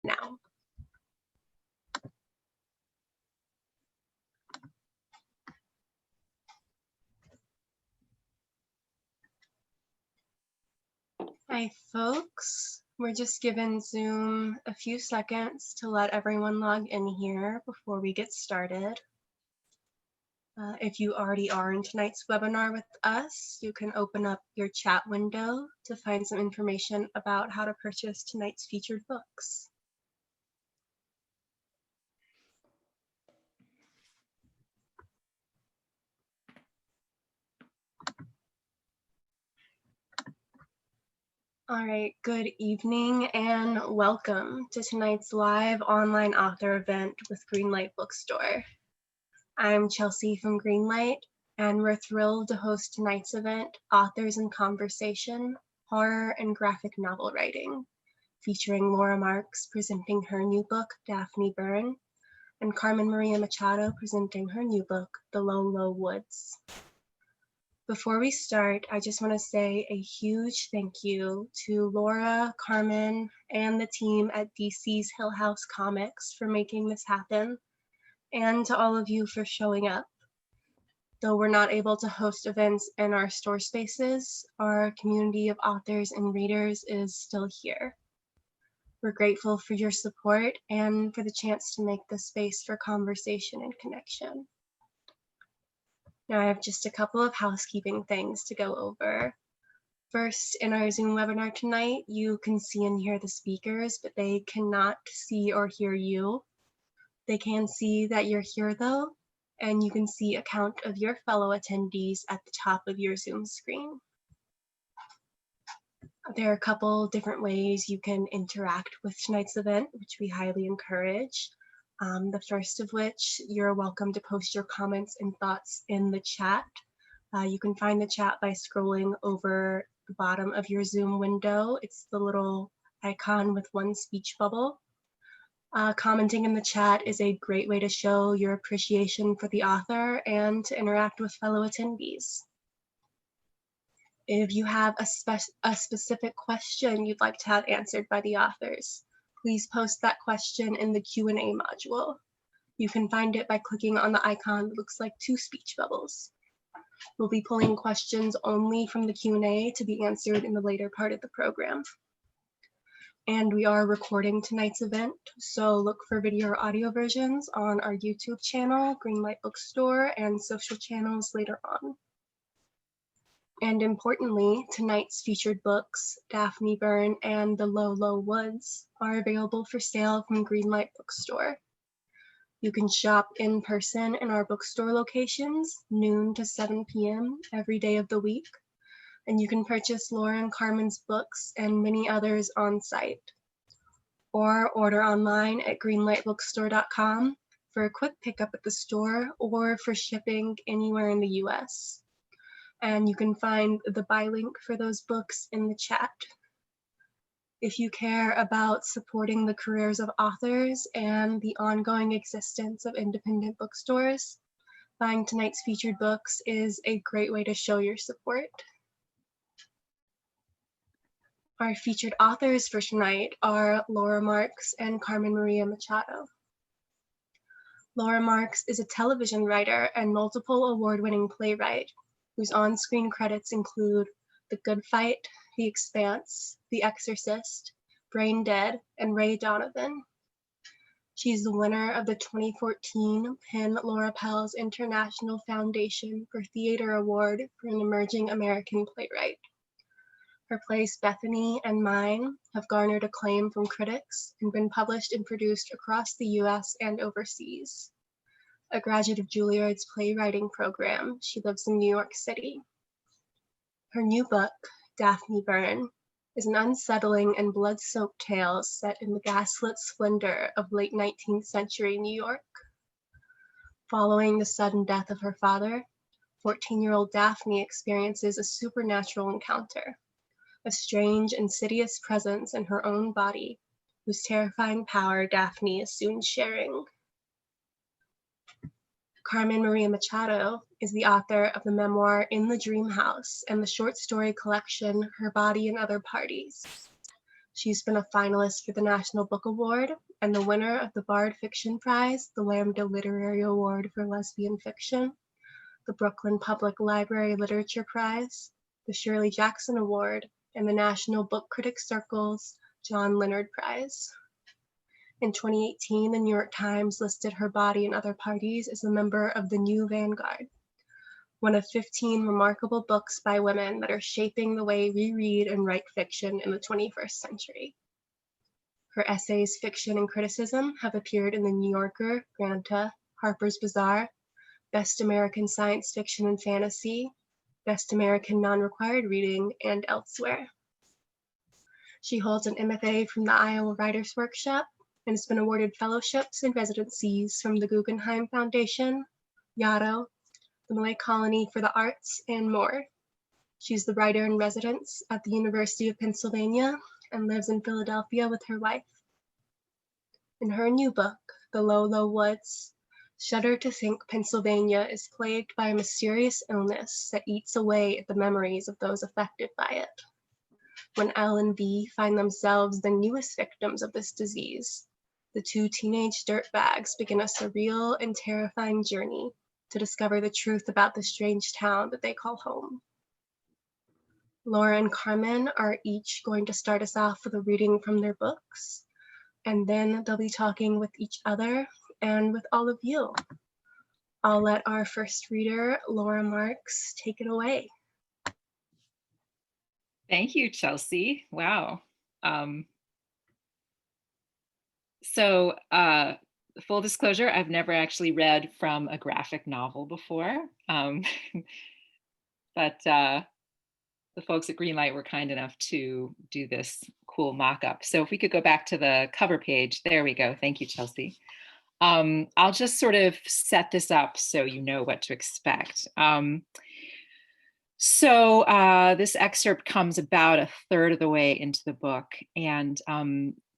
now. Hi, folks. We're just giving Zoom a few seconds to let everyone log in here before we get started. If you already are in tonight's webinar with us, you can open up your chat window to find some information about how to purchase tonight's featured books. All right, good evening and welcome to tonight's live online author event with Greenlight Bookstore. I'm Chelsea from Greenlight, and we're thrilled to host tonight's event, Authors in Conversation, Horror and Graphic Novel Writing, featuring Laura Marks presenting her new book, Daphne Byrne, and Carmen Machado presenting her new book, The Low, Low Woods. Before we start, I just want to say a huge thank you to Laura, Carmen, and the team at DC's Hill House Comics for making this happen, and to all of you for showing up. Though we're not able to host events in our store spaces, our community of authors and readers is still here. We're grateful for your support and for the chance to make this space for conversation and connection. Now I have just a couple of housekeeping things to go over. First, in our Zoom webinar tonight, you can see and hear the speakers, but they cannot see or hear you. They can see that you're here though, and you can see a count of your fellow attendees at the top of your Zoom screen. There are a couple different ways you can interact with tonight's event, which we highly encourage. The first of which, you're welcome to post your comments and thoughts in the chat. You can find the chat by scrolling over the bottom of your Zoom window. It's the little icon with one speech bubble. Commenting in the chat is a great way to show your appreciation for the author and to interact with fellow attendees. If you have a specific question you'd like to have answered by the authors, please post that question in the Q&A module. You can find it by clicking on the icon that looks like two speech bubbles. We'll be pulling questions only from the Q&A to be answered in the later part of the program. And we are recording tonight's event, so look for video or audio versions on our YouTube channel, Greenlight Bookstore, and social channels later on. And importantly, tonight's featured books, Daphne Byrne and The Low, Low Woods, are available for sale from Greenlight Bookstore. You can shop in person in our bookstore locations, noon to 7 p.m. every day of the week. And you can purchase Laura and Carmen's books and many others on site. Or order online at greenlightbookstore.com for a quick pickup at the store or for shipping anywhere in the US. And you can find the buy link for those books in the chat. If you care about supporting the careers of authors and the ongoing existence of independent bookstores, buying tonight's featured books is a great way to show your support. Our featured authors for tonight are Laura Marks and Carmen Machado. Laura Marks is a television writer and multiple award-winning playwright whose on-screen credits include The Good Fight, The Expanse, The Exorcist, Brain Dead, and Ray Donovan. She's the winner of the 2014 Penn Laura Pels International Foundation for Theater Award for an Emerging American Playwright. Her plays Bethany and Mine have garnered acclaim from critics and been published and produced across the US and overseas. A graduate of Juilliard's playwriting program, she lives in New York City. Her new book, Daphne Byrne, is an unsettling and blood-soaked tale set in the gaslit splendor of late 19th century New York. Following the sudden death of her father, 14-year-old Daphne experiences a supernatural encounter, a strange, insidious presence in her own body, whose terrifying power Daphne is soon sharing. Carmen Machado is the author of the memoir In the Dream House and the short story collection Her Body and Other Parties. She's been a finalist for the National Book Award and the winner of the Bard Fiction Prize, the Lambda Literary Award for Lesbian Fiction, the Brooklyn Public Library Literature Prize, the Shirley Jackson Award, and the National Book Critics Circle's John Leonard Prize. In 2018, the New York Times listed her body and other parties as a member of the New Vanguard, one of 15 remarkable books by women that are shaping the way we read and write fiction in the 21st century. Her essays, fiction, and criticism have appeared in The New Yorker, Granta, Harper's Bazaar, Best American Science Fiction and Fantasy, Best American Non-Required Reading, and elsewhere. She holds an MFA from the Iowa Writers Workshop and has been awarded fellowships and residencies from the Guggenheim Foundation, Yaddo, the Malay Colony for the Arts, and more. She's the writer in residence at the University of Pennsylvania and lives in Philadelphia with her wife. In her new book, The Low, Low Woods, Shudder-to-Think Pennsylvania is plagued by a mysterious illness that eats away at the memories of those affected by it. When Elle and V find themselves the newest victims of this disease, the two teenage dirtbags begin a surreal and terrifying journey to discover the truth about the strange town that they call home. Laura and Carmen are each going to start us off with a reading from their books, and then they'll be talking with each other and with all of you. I'll let our first reader, Laura Marks, take it away. Thank you, Chelsea. Wow. Full disclosure, I've never actually read from a graphic novel before, but the folks at Greenlight were kind enough to do this cool mock-up. So if we could go back to the cover page, there we go. Thank you, Chelsea. I'll just sort of set this up so you know what to expect. This excerpt comes about a third of the way into the book. And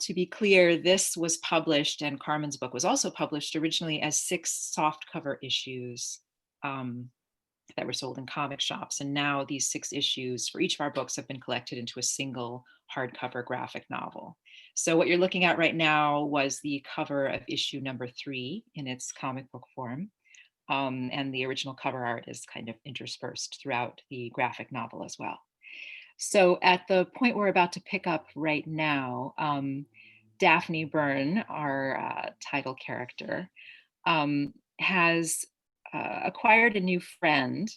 to be clear, this was published, and Carmen's book was also published originally as 6 softcover issues that were sold in comic shops. And now these 6 issues for each of our books have been collected into a single hardcover graphic novel. So what you're looking at right now was the cover of issue number 3 in its comic book form. And the original cover art is kind of interspersed throughout the graphic novel as well. So at the point we're about to pick up right now, Daphne Byrne, our title character, has acquired a new friend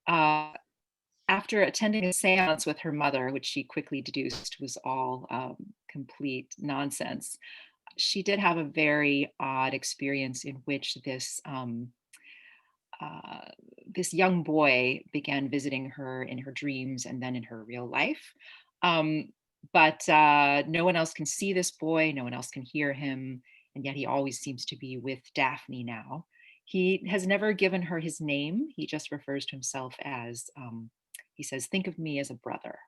after attending a seance with her mother, which she quickly deduced was all complete nonsense. She did have a very odd experience in which this young boy began visiting her in her dreams and then in her real life. But no one else can see this boy, no one else can hear him, and yet he always seems to be with Daphne now. He has never given her his name. He just refers to himself as, he says, "Think of me as a brother."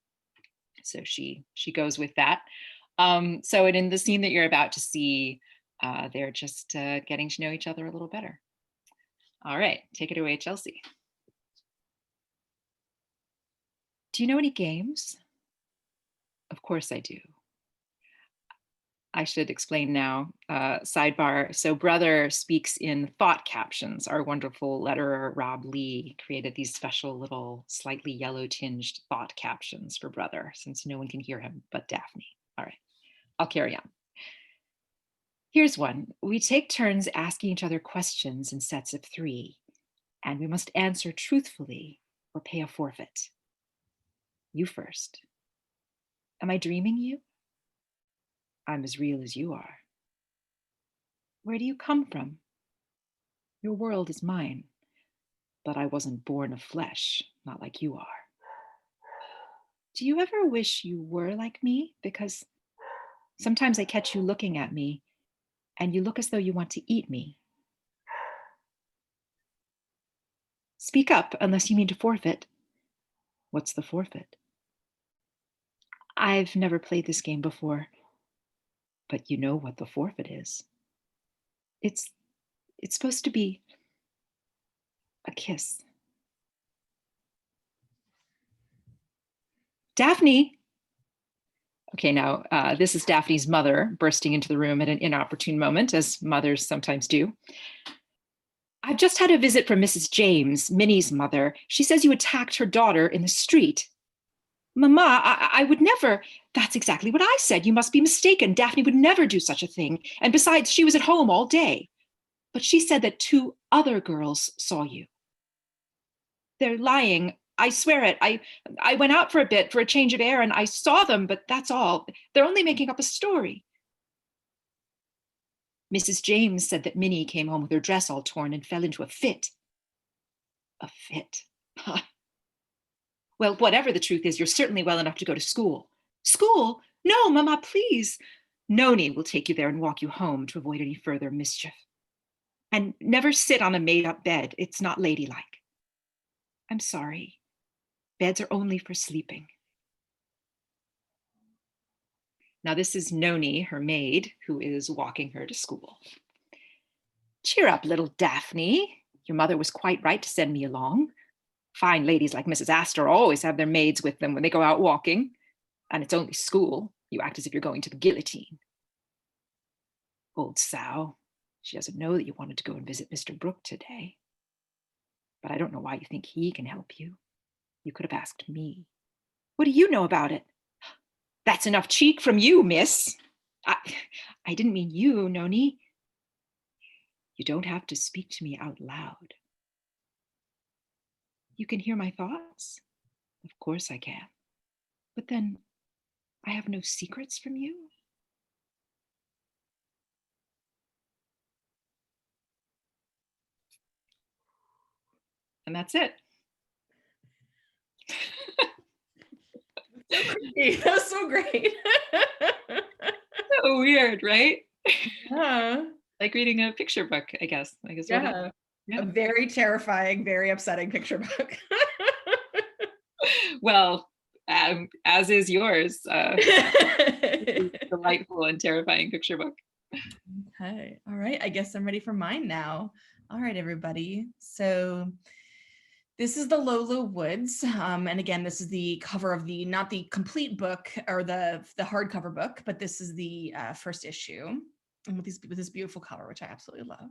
So she goes with that. So in the scene that you're about to see, they're just getting to know each other a little better. All right, take it away, Chelsea. Do you know any games? Of course I do. I should explain now, sidebar. So Brother speaks in thought captions. Our wonderful letterer, Rob Lee, created these special little slightly yellow tinged thought captions for Brother, since no one can hear him but Daphne. All right, I'll carry on. Here's one. We take turns asking each other questions in sets of 3, and we must answer truthfully or pay a forfeit. You first. Am I dreaming you? I'm as real as you are. Where do you come from? Your world is mine, but I wasn't born of flesh, not like you are. Do you ever wish you were like me? Because sometimes I catch you looking at me, and you look as though you want to eat me. Speak up, unless you mean to forfeit. What's the forfeit? I've never played this game before, but you know what the forfeit is. It's supposed to be a kiss. Daphne! Okay, now this is Daphne's mother bursting into the room at an inopportune moment, as mothers sometimes do. I've just had a visit from Mrs. James, Minnie's mother. She says you attacked her daughter in the street. Mama, I would never. That's exactly what I said. You must be mistaken. Daphne would never do such a thing. And besides, she was at home all day. But she said that 2 other girls saw you. They're lying. I swear it. I went out for a bit for a change of air and I saw them, but that's all. They're only making up a story. Mrs. James said that Minnie came home with her dress all torn and fell into a fit. A fit. Well, whatever the truth is, you're certainly well enough to go to school. School? No, Mama, please. Noni will take you there and walk you home to avoid any further mischief. And never sit on a made-up bed. It's not ladylike. I'm sorry. Beds are only for sleeping. Now this is Noni, her maid, who is walking her to school. Cheer up, little Daphne. Your mother was quite right to send me along. Fine ladies like Mrs. Astor always have their maids with them when they go out walking. And it's only school. You act as if you're going to the guillotine. Old sow. She doesn't know that you wanted to go and visit Mr. Brooke today. But I don't know why you think he can help you. You could have asked me. What do you know about it? That's enough cheek from you, miss. I didn't mean you, Noni. You don't have to speak to me out loud. You can hear my thoughts? Of course I can. But then I have no secrets from you. And that's it. So creepy. That was so great. So weird, right? Yeah. Like reading a picture book, I guess. Yeah. A very terrifying, very upsetting picture book. Well, as is yours. Delightful and terrifying picture book. Okay. All right. I guess I'm ready for mine now. All right, everybody. So this is the Lolo Woods. And again, this is the cover of the, not the complete book or the hardcover book, but this is the first issue and with this beautiful cover, which I absolutely love.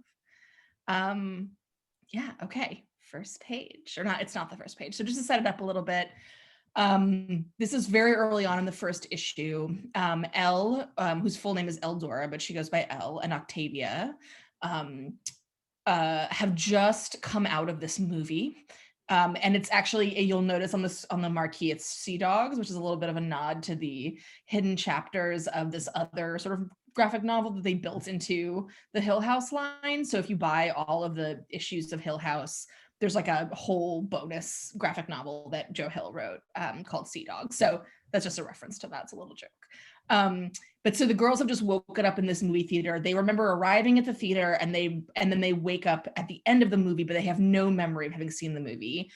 Yeah, okay. First page, or not, it's not the first page. So just to set it up a little bit, this is very early on in the first issue. Elle, whose full name is Eldora, but she goes by Elle, and Octavia have just come out of this movie. And it's actually, you'll notice on the marquee, it's Sea Dogs, which is a little bit of a nod to the hidden chapters of this other sort of graphic novel that they built into the Hill House line. So if you buy all of the issues of Hill House, there's like a whole bonus graphic novel that Joe Hill wrote called Sea Dogs. So that's just a reference to that. It's a little joke. But so the girls have just woken up in this movie theater. They remember arriving at the theater and then they wake up at the end of the movie, but they have no memory of having seen the movie.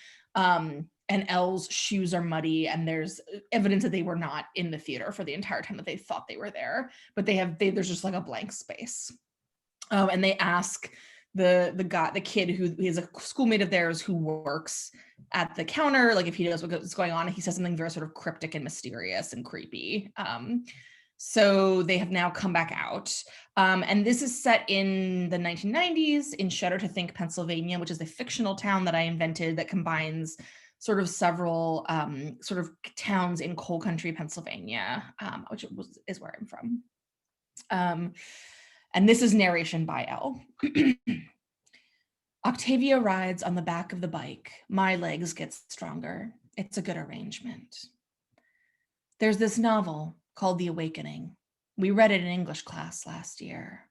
And Elle's shoes are muddy and there's evidence that they were not in the theater for the entire time that they thought they were there, but there's just like a blank space. And they ask the kid who is a schoolmate of theirs who works at the counter, like if he knows what's going on. He says something very sort of cryptic and mysterious and creepy. So they have now come back out. And this is set in the 1990s in Shudder-to-Think, Pennsylvania, which is a fictional town that I invented that combines sort of several sort of towns in coal country, Pennsylvania, which is where I'm from. And this is narration by Elle. Octavia rides on the back of the bike. My legs get stronger. It's a good arrangement. There's this novel called The Awakening. We read it in English class last year.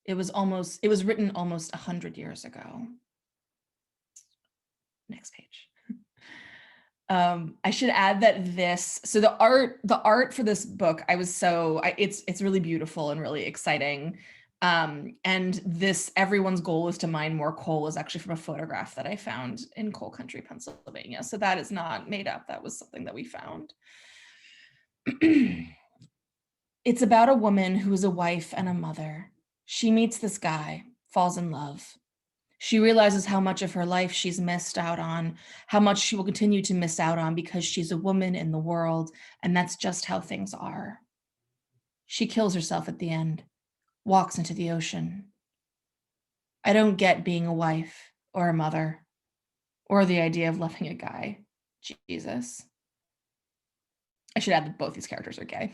It was written almost 100 years ago. Next page. I should add that the art for this book, it's really beautiful and really exciting. And this, everyone's goal is to mine more coal, is actually from a photograph that I found in coal country, Pennsylvania. So that is not made up. That was something that we found. It's about a woman who is a wife and a mother. She meets this guy, falls in love. She realizes how much of her life she's missed out on, how much she will continue to miss out on because she's a woman in the world, and that's just how things are. She kills herself at the end, walks into the ocean. I don't get being a wife or a mother or the idea of loving a guy. Jesus. I should add that both these characters are gay.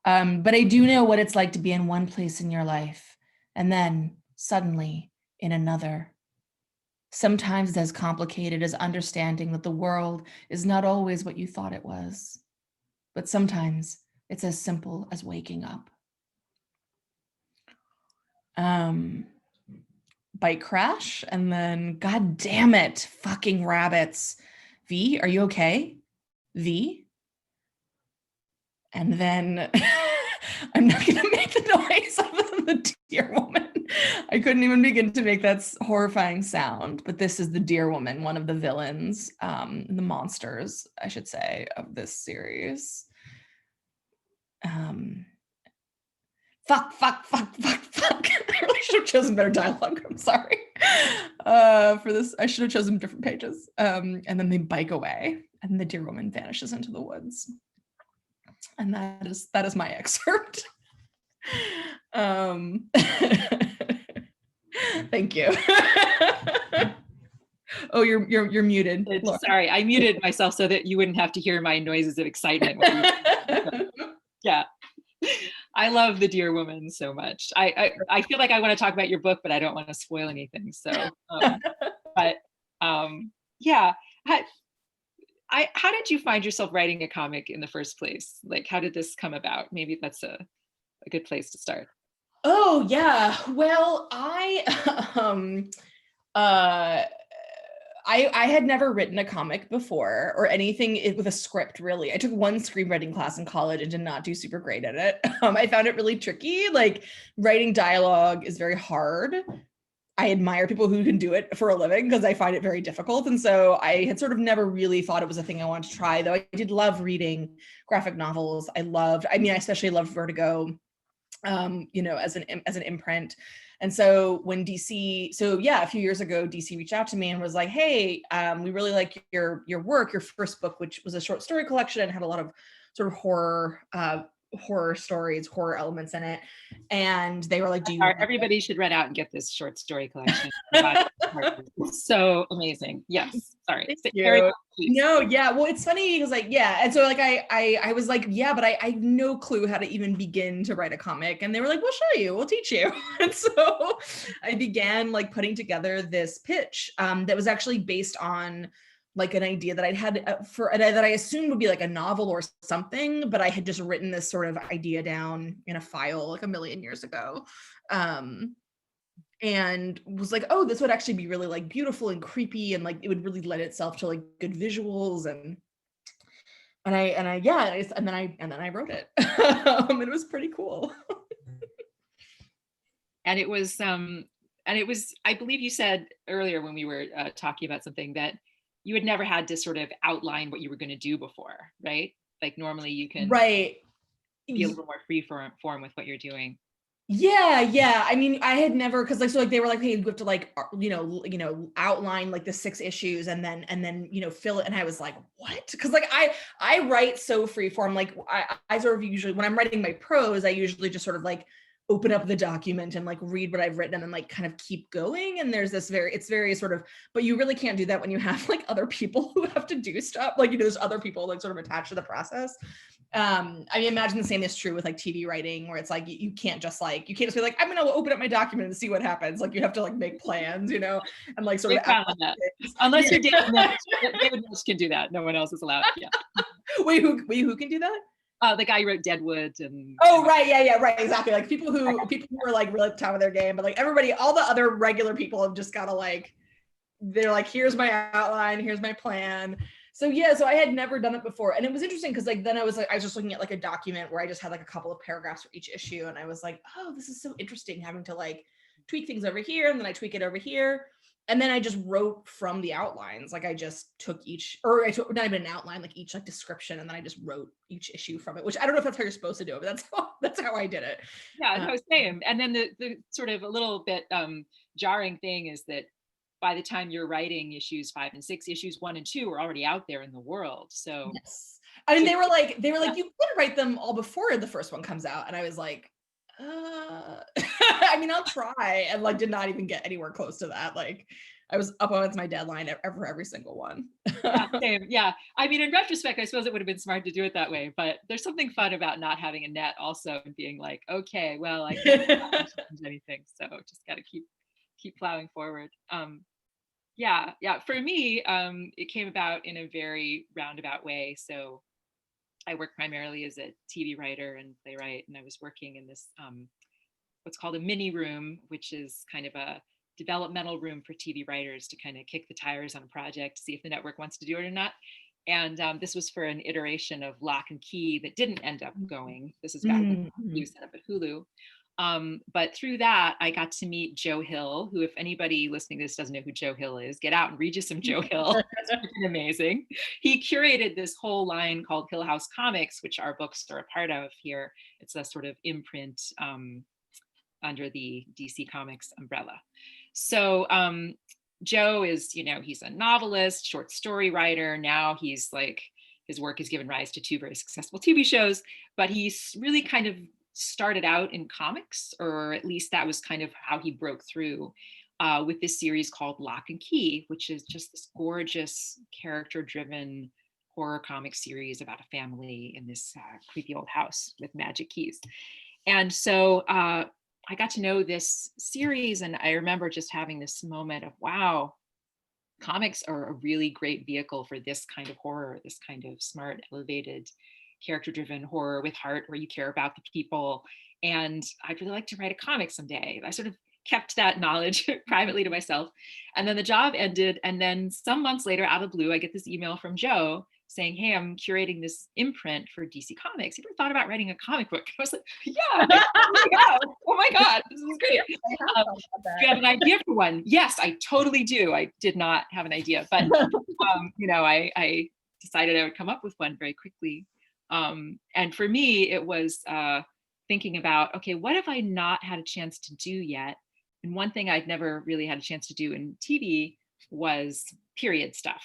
But I do know what it's like to be in one place in your life and then suddenly in another. Sometimes it's as complicated as understanding that the world is not always what you thought it was, but sometimes it's as simple as waking up. Bike crash, and then, God damn it, fucking rabbits. V, are you okay? V? And then I'm not gonna make the noise of the deer woman. I couldn't even begin to make that horrifying sound, but this is the deer woman, one of the villains, the monsters, I should say, of this series. Fuck. I really should have chosen better dialogue. I'm sorry. For this, I should have chosen different pages. And then they bike away, and the deer woman vanishes into the woods. And that is my excerpt. Thank you. Oh, you're muted. Sorry, I muted myself so that you wouldn't have to hear my noises of excitement. Yeah. I love the deer woman so much. I feel like I want to talk about your book, but I don't want to spoil anything. So, yeah. How did you find yourself writing a comic in the first place? Like, how did this come about? Maybe that's a good place to start. Oh yeah. Well, I had never written a comic before or anything with a script, really. I took one screenwriting class in college and did not do super great at it. I found it really tricky. Like, writing dialogue is very hard. I admire people who can do it for a living because I find it very difficult. And so I had sort of never really thought it was a thing I wanted to try, though I did love reading graphic novels. I especially loved Vertigo, as an imprint. And so when a few years ago, DC reached out to me and was like, hey, we really like your work, your first book, which was a short story collection and had a lot of sort of horror stories, horror elements in it. And they were like, everybody should read out and get this short story collection. It's so amazing. Yes. Sorry. No, yeah. Well, it's funny because and so I was like, yeah, but I have no clue how to even begin to write a comic. And they were like, we'll show you, we'll teach you. And so I began putting together this pitch that was actually based on an idea that I'd had that I assumed would be a novel or something, but I had just written this sort of idea down in a file a million years ago. And was like, oh, this would actually be really beautiful and creepy, and it would really lend itself to good visuals, and then I wrote it. It was pretty cool. And it was I believe you said earlier when we were talking about something that you had never had to sort of outline what you were going to do before, right? Like, normally you can be a little more free form with what you're doing. Yeah. I mean, I had never, because they were like, hey, you have to outline the 6 issues and then fill it. And I was like, what? Because I write so free form. I sort of usually, when I'm writing my prose, I usually just sort of open up the document and read what I've written and then kind of keep going. And there's this it's very sort of, but you really can't do that when you have other people who have to do stuff. There's other people sort of attached to the process. I imagine the same is true with TV writing, where it's you can't just be I'm gonna open up my document and see what happens. You have to make plans, and sort of unless you're David Milch can do that. No one else is allowed. Yeah. Wait, who can do that? The guy who wrote Deadwood and right, yeah, right, exactly. People who are really at the top of their game, but everybody, all the other regular people have just gotta they're here's my outline, here's my plan. So I had never done it before, and it was interesting because then I was just looking at a document where I just had a couple of paragraphs for each issue, and I was like, oh, this is so interesting having to tweak things over here, and then I tweak it over here. And then I just wrote from the outlines. Like I just took each, or I took not even an outline, like each like description, and then I just wrote each issue from it, which I don't know if that's how you're supposed to do it, but that's how I did it. Yeah, no, same. And then the sort of a little bit jarring thing is that by the time you're writing issues 5 and 6, issues 1 and 2 are already out there in the world. So yes, I mean, they were like, you could write them all before the first one comes out, and I was like, I mean, I'll try, and like did not even get anywhere close to that. Like I was up against my deadline for every single one. Yeah, same. Yeah, I mean, in retrospect, I suppose it would have been smart to do it that way, but there's something fun about not having a net also, and being like, okay, well, I can't change anything, so just got to keep plowing forward. Yeah, for me, it came about in a very roundabout way. So I work primarily as a TV writer and playwright, and I was working in this what's called a mini room, which is kind of a developmental room for TV writers to kind of kick the tires on a project, see if the network wants to do it or not. And this was for an iteration of Lock and Key that didn't end up going. This is back when Hulu set up at Hulu. But through that, I got to meet Joe Hill, who, if anybody listening to this doesn't know who Joe Hill is, get out and read you some Joe Hill. It's freaking amazing. He curated this whole line called Hill House Comics, which our books are a part of here. It's a sort of imprint under the DC Comics umbrella. So Joe is, he's a novelist, short story writer. Now he's like, his work has given rise to 2 very successful TV shows, but he's really kind of started out in comics, or at least that was kind of how he broke through with this series called Lock and Key, which is just this gorgeous character-driven horror comic series about a family in this creepy old house with magic keys. And so I got to know this series, and I remember just having this moment of, wow, comics are a really great vehicle for this kind of horror, this kind of smart, elevated, character-driven horror with heart, where you care about the people. And I'd really like to write a comic someday. I sort of kept that knowledge privately to myself. And then the job ended. And then some months later, out of the blue, I get this email from Joe saying, hey, I'm curating this imprint for DC Comics. You ever thought about writing a comic book? I was like, yeah, oh my God, this is great. Do you have an idea for one? Yes, I totally do. I did not have an idea, but I decided I would come up with one very quickly. And for me, it was thinking about, okay, what have I not had a chance to do yet? And one thing I'd never really had a chance to do in TV was period stuff.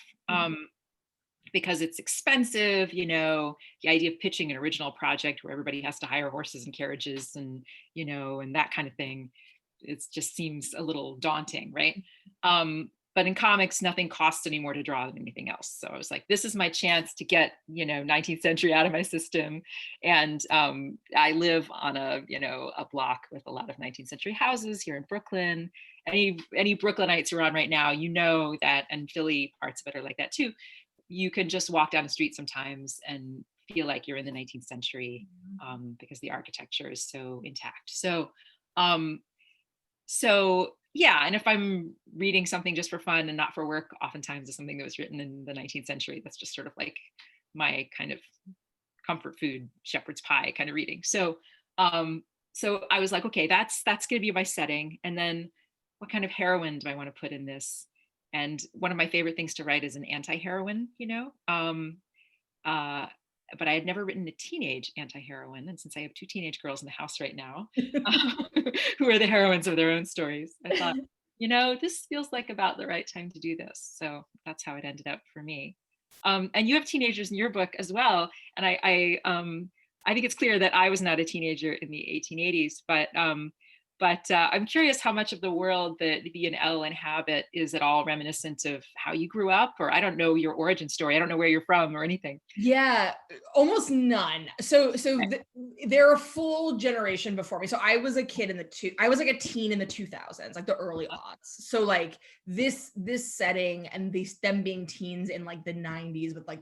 Because it's expensive, the idea of pitching an original project where everybody has to hire horses and carriages and, and that kind of thing, it just seems a little daunting, right? But in comics, nothing costs any more to draw than anything else. So I was like, this is my chance to get, 19th century out of my system. And I live on a block with a lot of 19th century houses here in Brooklyn. Any Brooklynites who are on right now, that, and Philly parts of it are like that too. You can just walk down the street sometimes and feel like you're in the 19th century because the architecture is so intact. So yeah, and if I'm reading something just for fun and not for work, oftentimes it's something that was written in the 19th century. That's just sort of like my kind of comfort food, shepherd's pie kind of reading. So I was like, okay, that's going to be my setting. And then what kind of heroine do I want to put in this? And one of my favorite things to write is an anti-heroine, but I had never written a teenage anti-heroine. And since I have 2 teenage girls in the house right now, who are the heroines of their own stories, I thought, this feels like about the right time to do this. So that's how it ended up for me. And you have teenagers in your book as well. And I think it's clear that I was not a teenager in the 1880s, but I'm curious how much of the world that B and L inhabit is at all reminiscent of how you grew up, or I don't know your origin story. I don't know where you're from or anything. Yeah, almost none. So they're a full generation before me. So I was a kid I was like a teen in the 2000s, like the early aughts. So like this setting and them being teens in like the 90s with like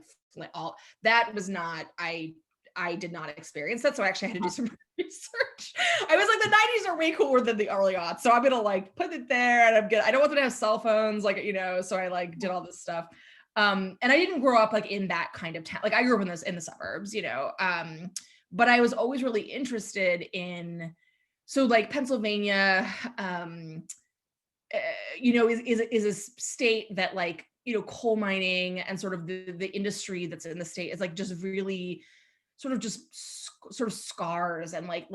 all that was not, I did not experience that. So I actually had to do some research. I was like, the 90s are way cooler than the early aughts. So I'm going to like put it there, and I don't want them to have cell phones, like, so I like did all this stuff. And I didn't grow up like in that kind of town. Like I grew up in the suburbs, but I was always really interested in so like Pennsylvania, is a state that like, coal mining and sort of the industry that's in the state is like just really sort of scars and like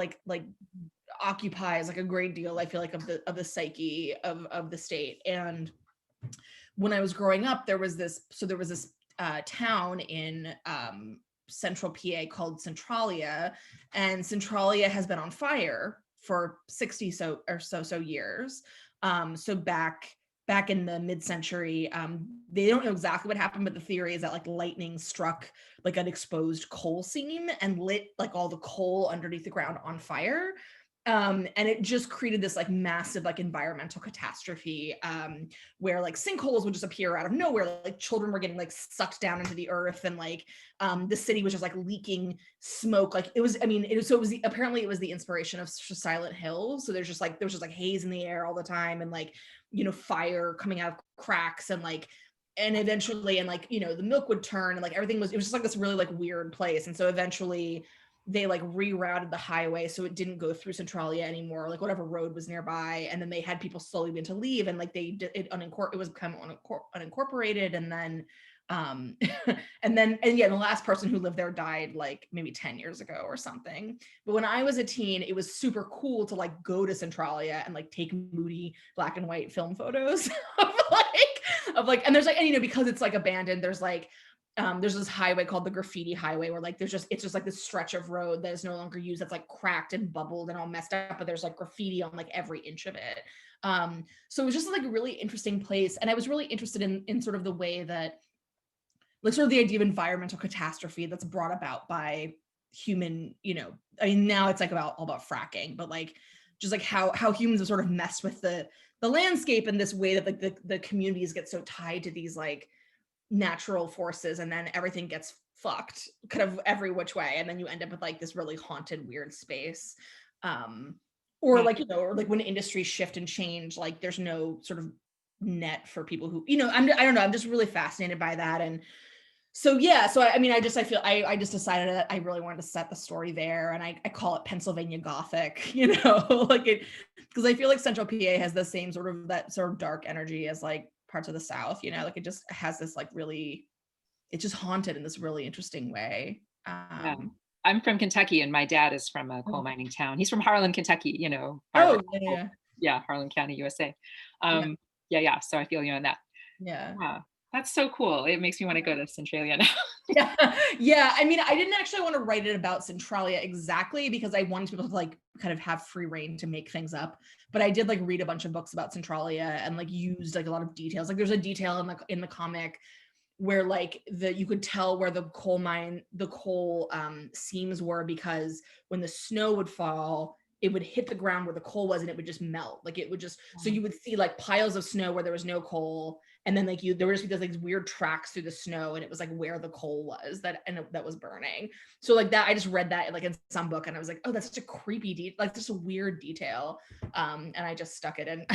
occupies like a great deal, I feel like, of the psyche of the state. And when I was growing up, there was this town in central PA called Centralia, and Centralia has been on fire for 60 so years. So back in the mid-century, they don't know exactly what happened, but the theory is that like lightning struck like an exposed coal seam and lit like all the coal underneath the ground on fire. And it just created this like massive like environmental catastrophe, where like sinkholes would just appear out of nowhere, like children were getting like sucked down into the earth, and like the city was just like leaking smoke. Like apparently it was the inspiration of Silent Hill. So there was just like haze in the air all the time, and like, fire coming out of cracks, and like, and eventually, and like, the milk would turn, and like it was just like this really like weird place. And so eventually they like rerouted the highway so it didn't go through Centralia anymore, like whatever road was nearby. And then they had people slowly begin to leave, and like it was become unincorporated. And then the last person who lived there died like maybe 10 years ago or something. But when I was a teen, it was super cool to like go to Centralia and like take moody black and white film photos of like, and there's like, and because it's like abandoned, there's this highway called the Graffiti Highway, where like it's just like this stretch of road that is no longer used, that's like cracked and bubbled and all messed up, but there's like graffiti on like every inch of it. So it was just like a really interesting place. And I was really interested in sort of the way that like sort of the idea of environmental catastrophe that's brought about by human, I mean, now it's like all about fracking, but like just like how humans have sort of messed with the landscape in this way that like the communities get so tied to these like natural forces, and then everything gets fucked kind of every which way, and then you end up with like this really haunted weird space, or like, or like when industries shift and change, like there's no sort of net for people who, I don't know, I'm just really fascinated by that. And so I feel I just decided that I really wanted to set the story there, and I call it Pennsylvania Gothic, like it, because I feel like Central PA has the same sort of dark energy as like parts of the South, like it just has this like really, it's just haunted in this really interesting way. Yeah. I'm from Kentucky, and my dad is from a coal mining town. He's from Harlan, Kentucky, yeah, Harlan County, USA. Yeah. So I feel you on that. Yeah. That's so cool. It makes me want to go to Centralia now. Yeah. I mean, I didn't actually want to write it about Centralia exactly, because I wanted people to like kind of have free reign to make things up. But I did like read a bunch of books about Centralia and like used like a lot of details. Like there's a detail in the comic where like you could tell where the coal seams were, because when the snow would fall, it would hit the ground where the coal was, and it would just melt. Like it would just, so you would see like piles of snow where there was no coal. And then like there was these like weird tracks through the snow, and it was like where the coal was that was burning. So like that, I just read that like in some book, and I was like, oh, that's such a creepy like just a weird detail. And I just stuck it in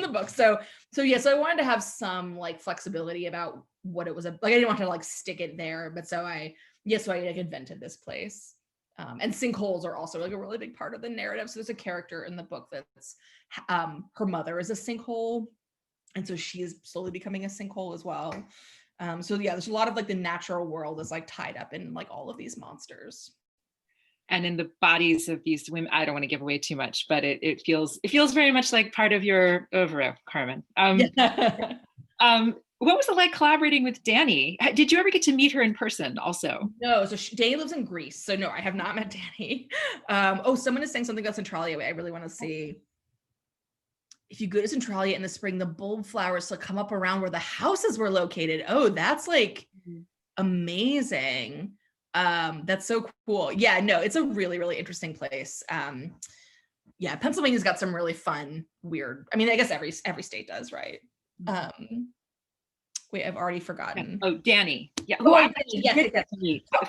the book. So I wanted to have some like flexibility about what it was like. I didn't want to like stick it there, but so I like invented this place. And sinkholes are also like a really big part of the narrative. So there's a character in the book that's her mother is a sinkhole, and so she is slowly becoming a sinkhole as well. So yeah, there's a lot of like the natural world is like tied up in like all of these monsters. And in the bodies of these women, I don't want to give away too much, but it feels very much like part of your oeuvre, Carmen. What was it like collaborating with Dani? Did you ever get to meet her in person also? No, so Dani lives in Greece. So no, I have not met Dani. Someone is saying something about Centralia. I really want to see. If you go to Centralia in the spring, the bulb flowers will come up around where the houses were located. Oh, that's like amazing. That's so cool. Yeah, no, it's a really, really interesting place. Yeah, Pennsylvania's got some really fun, weird, I mean, I guess every state does, right? Wait, I've already forgotten. Oh, Dani. Yeah. Yes.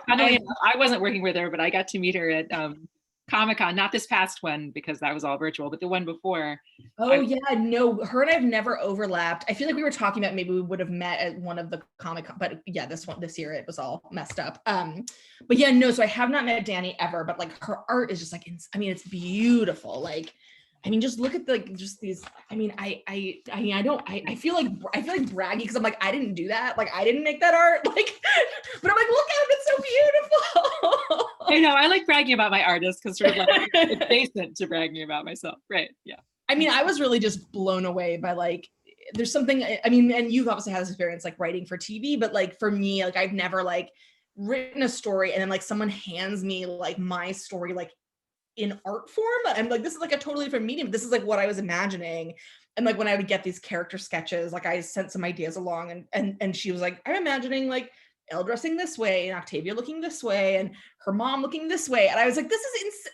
Funnily enough, I wasn't working with her, but I got to meet her at Comic-Con, not this past one because that was all virtual, but the one before. Oh yeah, no, her and I've never overlapped. I feel like we were talking about maybe we would have met at one of the Comic-Con, but yeah, this year it was all messed up. But yeah, no, so I have not met Dani ever, but like her art is just like, I mean, it's beautiful. Like, I mean, just look at just these. I mean, I feel like braggy because I'm like, I didn't do that. Like, I didn't make that art. Like, but I'm like, look at it, it's so beautiful. I know, I like bragging about my artists because sort of like adjacent to bragging about myself. Right. Yeah. I mean, I was really just blown away by like, there's something, I mean, and you've obviously had this experience like writing for TV, but like for me, like I've never like written a story and then like someone hands me like my story like in art form. I'm like, this is like a totally different medium. This is like what I was imagining. And like when I would get these character sketches, like I sent some ideas along and she was like, I'm imagining like Elle dressing this way and Octavia looking this way and her mom looking this way. And I was like, this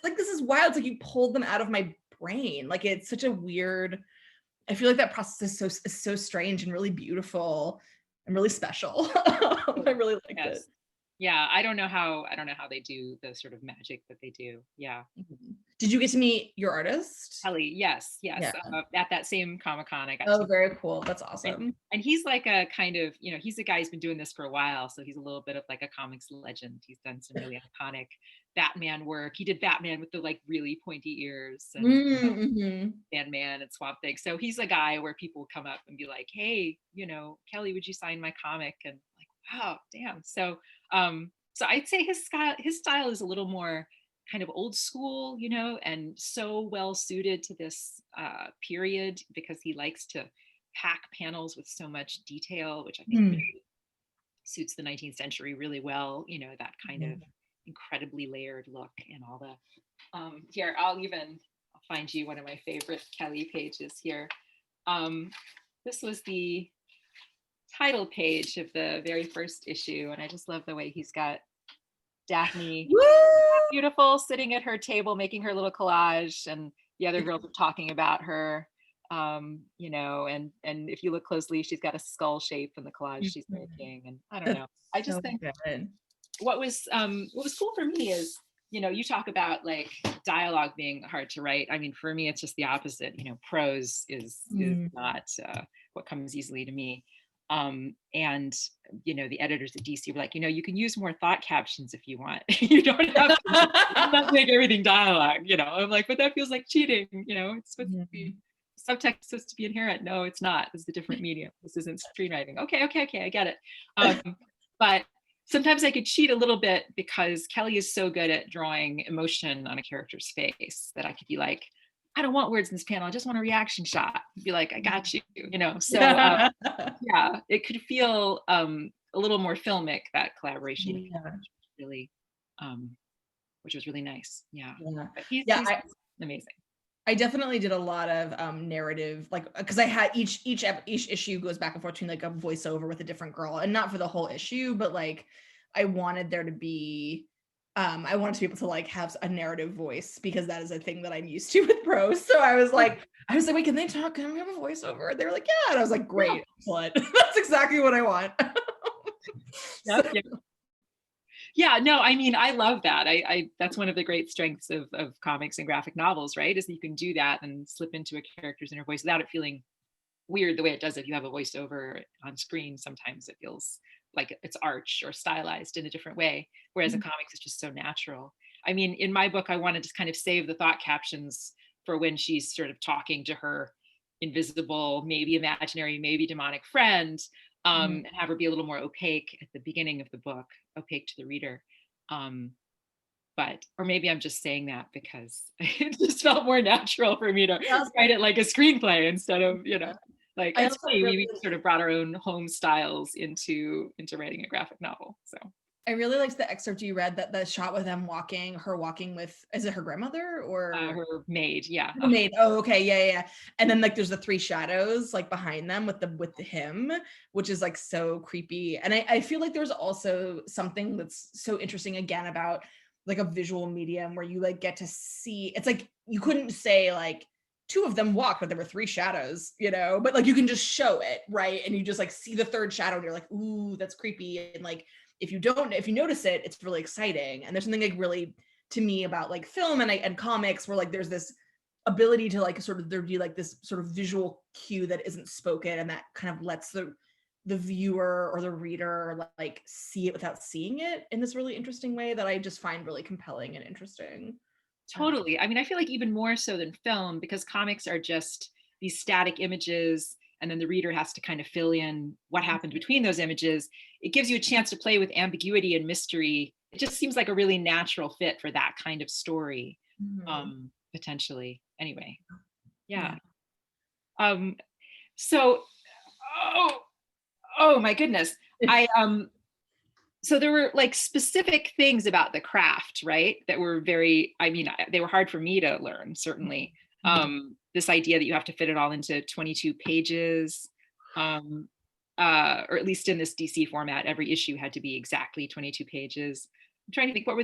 is wild. It's like you pulled them out of my brain. Like it's such a weird, I feel like that process is so strange and really beautiful and really special. I really liked it. Yeah, I don't know how they do the sort of magic that they do. Yeah. Did you get to meet your artist? Kelly, yes. Yeah. At that same Comic-Con, I got. Oh, very cool. That's awesome. And he's like a kind of, he's a guy who's been doing this for a while, so he's a little bit of like a comics legend. He's done some really iconic Batman work. He did Batman with the like really pointy ears and Sandman and Swamp Thing. So he's a guy where people will come up and be like, hey, Kelly, would you sign my comic? And like, wow, damn. So I'd say his style is a little more kind of old school, and so well suited to this period because he likes to pack panels with so much detail, which I think really suits the 19th century really well, that kind of incredibly layered look and all the here, I'll find you one of my favorite Kelly pages here. This was the title page of the very first issue, and I just love the way he's got Daphne beautiful sitting at her table making her little collage, and the other girls are talking about her, and if you look closely, she's got a skull shape in the collage she's making, and I don't know. I just think what was cool for me is, you talk about like dialogue being hard to write. I mean, for me, it's just the opposite. Prose is not what comes easily to me. And the editors at DC were like, you can use more thought captions if you want. You don't have to make everything dialogue. I'm like, but that feels like cheating. It's supposed to be subtext, is supposed to be inherent. No, it's not. This is a different medium. This isn't screenwriting. Okay, I get it. But sometimes I could cheat a little bit because Kelly is so good at drawing emotion on a character's face that I could be like, I don't want words in this panel. I just want a reaction shot. Be like, I got you, So yeah, it could feel a little more filmic, that collaboration, which was really nice. Yeah. He's amazing. I definitely did a lot of narrative, like, because I had each issue goes back and forth between like a voiceover with a different girl, and not for the whole issue, but like I wanted there to be. I wanted to be able to like have a narrative voice because that is a thing that I'm used to with prose. So I was like, wait, can they talk? Can we have a voiceover? They were like, yeah. And I was like, great, excellent. That's exactly what I want. Yeah, no, I mean, I love that. I that's one of the great strengths of comics and graphic novels, right? Is that you can do that and slip into a character's inner voice without it feeling weird the way it does if you have a voiceover on screen. Sometimes it feels like it's arch or stylized in a different way, whereas in comics it's just so natural. I mean, in my book, I wanted to kind of save the thought captions for when she's sort of talking to her invisible, maybe imaginary, maybe demonic friend, and have her be a little more opaque at the beginning of the book, opaque to the reader. Or maybe I'm just saying that because it just felt more natural for me to write it like a screenplay instead of, like, it's funny, we sort of brought our own home styles into writing a graphic novel. So I really liked the excerpt you read, that the shot with them her walking with, is it her grandmother or her maid? Yeah. Her maid. Oh, okay. Yeah. And then like there's the three shadows like behind them with the hymn, which is like so creepy. And I feel like there's also something that's so interesting again about like a visual medium where you like get to see, it's like you couldn't say like two of them walked, but there were three shadows, but like you can just show it, right? And you just like see the third shadow and you're like, ooh, that's creepy. And like if you notice it, it's really exciting. And there's something like really to me about like film and comics, where like there's this ability to like sort of there be like this sort of visual cue that isn't spoken, and that kind of lets the viewer or the reader like see it without seeing it in this really interesting way that I just find really compelling and interesting. Totally. I mean, I feel like even more so than film, because comics are just these static images, and then the reader has to kind of fill in what happened between those images. It gives you a chance to play with ambiguity and mystery. It just seems like a really natural fit for that kind of story, potentially. Anyway, yeah. So, oh my goodness. So there were like specific things about the craft, right? That were they were hard for me to learn, certainly. This idea that you have to fit it all into 22 pages, or at least in this DC format, every issue had to be exactly 22 pages. I'm trying to think, what were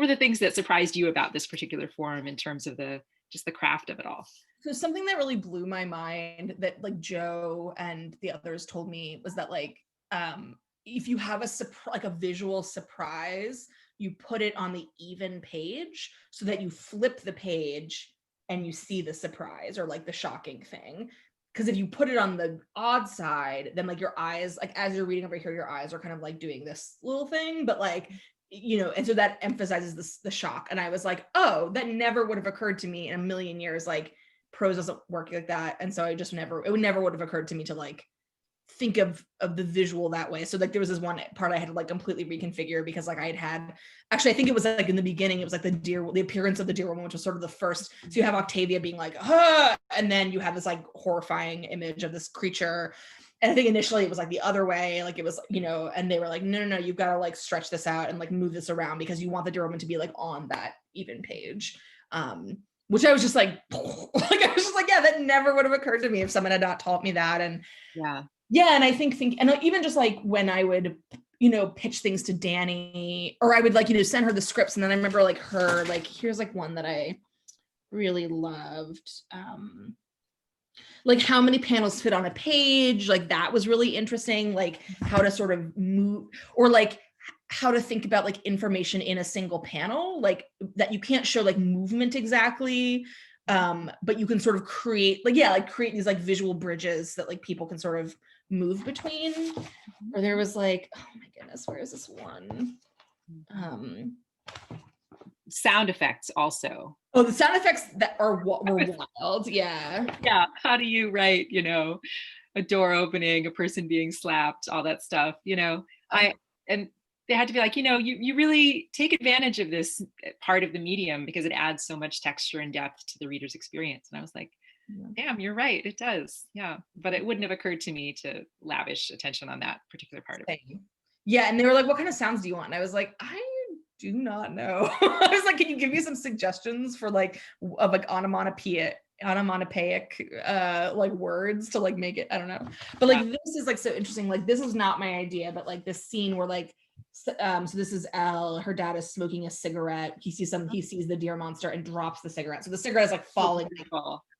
the things that surprised you about this particular form in terms of just the craft of it all? So something that really blew my mind that like Joe and the others told me was that like, if you have a visual surprise, you put it on the even page so that you flip the page and you see the surprise or like the shocking thing. Because if you put it on the odd side, then like your eyes, like as you're reading over here, your eyes are kind of like doing this little thing, but like, and so that emphasizes the shock. And I was like, oh, that never would have occurred to me in a million years. Like prose doesn't work like that. And so it never would have occurred to me to like think of the visual that way. So like there was this one part I had to like completely reconfigure because like I think it was like in the beginning, it was like the appearance of the deer woman, which was sort of the first. So you have Octavia being like, and then you have this like horrifying image of this creature. And I think initially it was like the other way, like it was, and they were like, no, you've got to like stretch this out and like move this around because you want the deer woman to be like on that even page. Which I was just like, yeah, that never would have occurred to me if someone had not taught me that. And and I think, and even just like when I would, pitch things to Danny, or I would like, send her the scripts. And then I remember like her, like, here's like one that I really loved. Like how many panels fit on a page. Like that was really interesting. Like how to sort of move, or like how to think about like information in a single panel, like that you can't show like movement exactly. But you can sort of create these like visual bridges that like people can sort of move between. Or there was like, oh my goodness, where is this one? Sound effects also. Oh, the sound effects that were wild. Yeah. How do you write, a door opening, a person being slapped, all that stuff, and they had to be like, you really take advantage of this part of the medium because it adds so much texture and depth to the reader's experience. And I was like, damn, you're right, it does. Yeah, but it wouldn't have occurred to me to lavish attention on that particular part of it. Yeah, and they were like, what kind of sounds do you want? And I was like, I do not know. I was like, can you give me some suggestions for like of like onomatopoeic like words to like make it, I don't know. But like this is like so interesting. Like this is not my idea, but like this scene where like so this is Elle, her dad is smoking a cigarette. He sees the deer monster and drops the cigarette. So the cigarette is like falling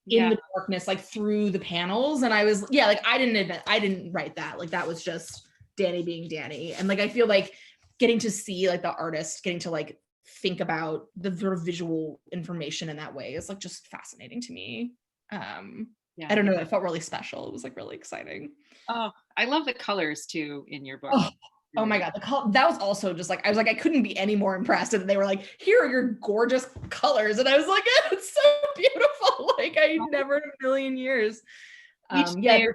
in the darkness, like through the panels. And I was, like I didn't write that. Like that was just Danny being Danny. And like I feel like getting to see like the artist getting to like think about the sort of visual information in that way is like just fascinating to me. I don't know, it felt really special. It was like really exciting. Oh, I love the colors too in your book. Oh my God, that was also just like, I was like, I couldn't be any more impressed. And they were like, here are your gorgeous colors. And I was like, it's so beautiful. Like I never in a million years. Each layer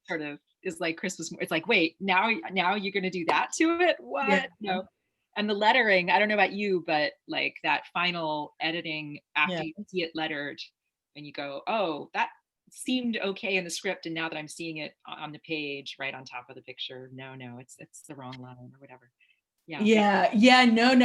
sort of is like Christmas. It's like, wait, now you're going to do that to it? What? No. And the lettering, I don't know about you, but like that final editing after you see it lettered and you go, oh, that seemed okay in the script, and now that I'm seeing it on the page right on top of the picture, no, it's the wrong line or whatever. No,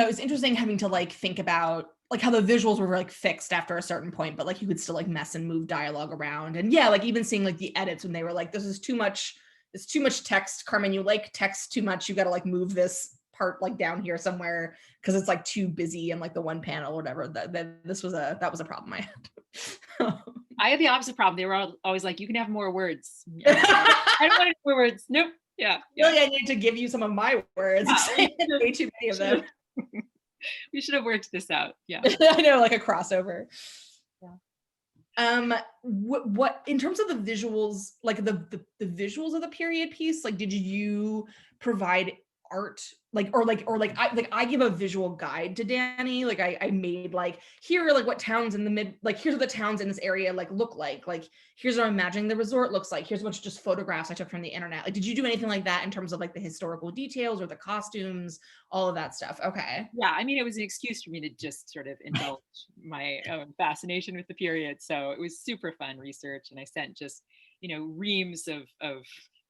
it's interesting having to like think about like how the visuals were like fixed after a certain point, but like you could still like mess and move dialogue around. And like even seeing like the edits when they were like, this is too much, it's too much text, Carmen, you like text too much, you got to like move this part like down here somewhere because it's like too busy in like the one panel or whatever. That was a problem I had. I had the opposite problem. They were always like, you can have more words. I don't want more words. Nope. Yeah. Really, I need to give you some of my words. Way too many of them. We should have worked this out. Yeah. I know, like a crossover. Yeah. What in terms of the visuals, like the visuals of the period piece, like did you provide art, I give a visual guide to Danny, like I made like, here are like what towns in the mid, like here's what the towns in this area like look like here's what I'm imagining the resort looks like, here's what's just photographs I took from the internet. Like did you do anything like that in terms of like the historical details or the costumes, all of that stuff? Okay. Yeah, I mean, it was an excuse for me to just sort of indulge my own fascination with the period. So it was super fun research, and I sent just, reams of